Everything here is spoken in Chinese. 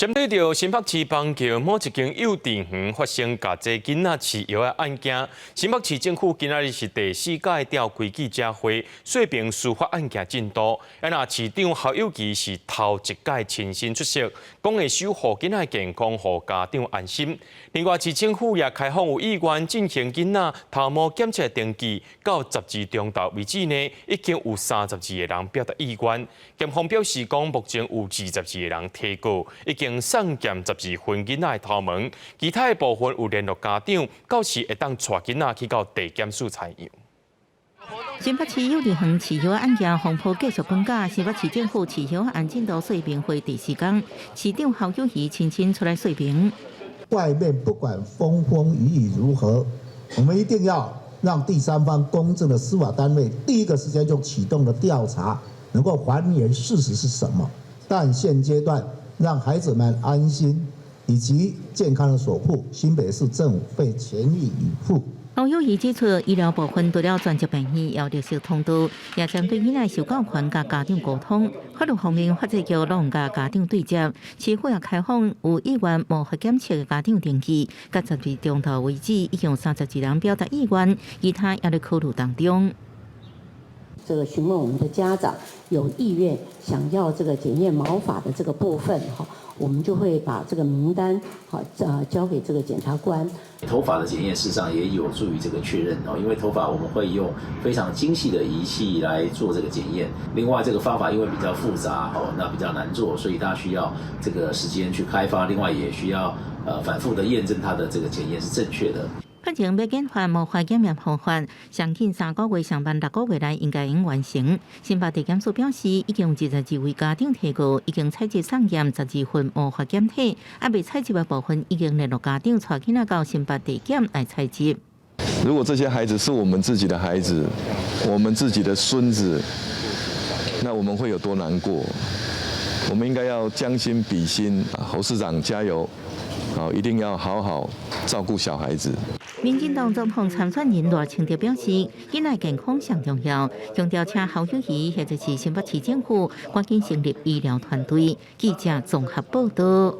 针对着新北市邦桥某一间幼稚园发生家济囡仔饲药的案件，新北市政府今仔日是第4届召开记者会，说明司法案件进度。那市长侯友宜是头一届亲身出席，讲会守护囡仔健康，互家长安心。另外，市政府也开放有意愿进行囡仔头毛检测登记，到12中昼为止呢，已经有32个人表达意愿。检方表示，讲目前有22个人提告，已经送检12份囡仔的头毛，其他的部分有联络家长，到时会当带囡仔去到地检署采样。新北市幼稚园饲药案件风波继续讲假，新北市政府饲药案进度说明会第4天，市长侯友宜亲身出来说明。外面不管风风雨雨如何，我们一定要让第三方公正的司法单位第一个时间就启动了调查，能够还原事实是什么。但现阶段让孩子们安心以及健康的守护，新北市政府会全力以赴。侯友宜指出，医疗部分除了专职病院要接受通知，也针对囡仔受教权甲家长沟通。法律方面，法制局拢甲家长对接，市府也开放有意愿无核检测的家长登记。到12中昼为止，已经有32人表达意愿，其他也在考虑当中。这个询问我们的家长有意愿想要这个检验毛发的这个部分哈，我们就会把这个名单交给这个检察官。头发的检验事实上也有助于这个确认哦，因为头发我们会用非常精细的仪器来做这个检验。另外，这个方法因为比较复杂哦，那比较难做，所以它需要这个时间去开发。另外，也需要反复的验证它的这个检验是正确的。目前要简化无化检验方法，上近3个月、上班6个月内应该能完成。新北地检署表示，已经有22位家长提告，已经采集送验12份无化检体，未采集的部分已经联络家长，带囡仔到新北地检来采集。如果这些孩子是我们自己的孩子，我们自己的孙子，那我们会有多难过？我们应该要将心比心，侯市长加油！一定要好好照顾小孩子。民进党总统参选人赖清德表示，囡仔健康上重要，强调请侯友宜或者是新北市政府赶紧成立医疗团队。记者综合报道。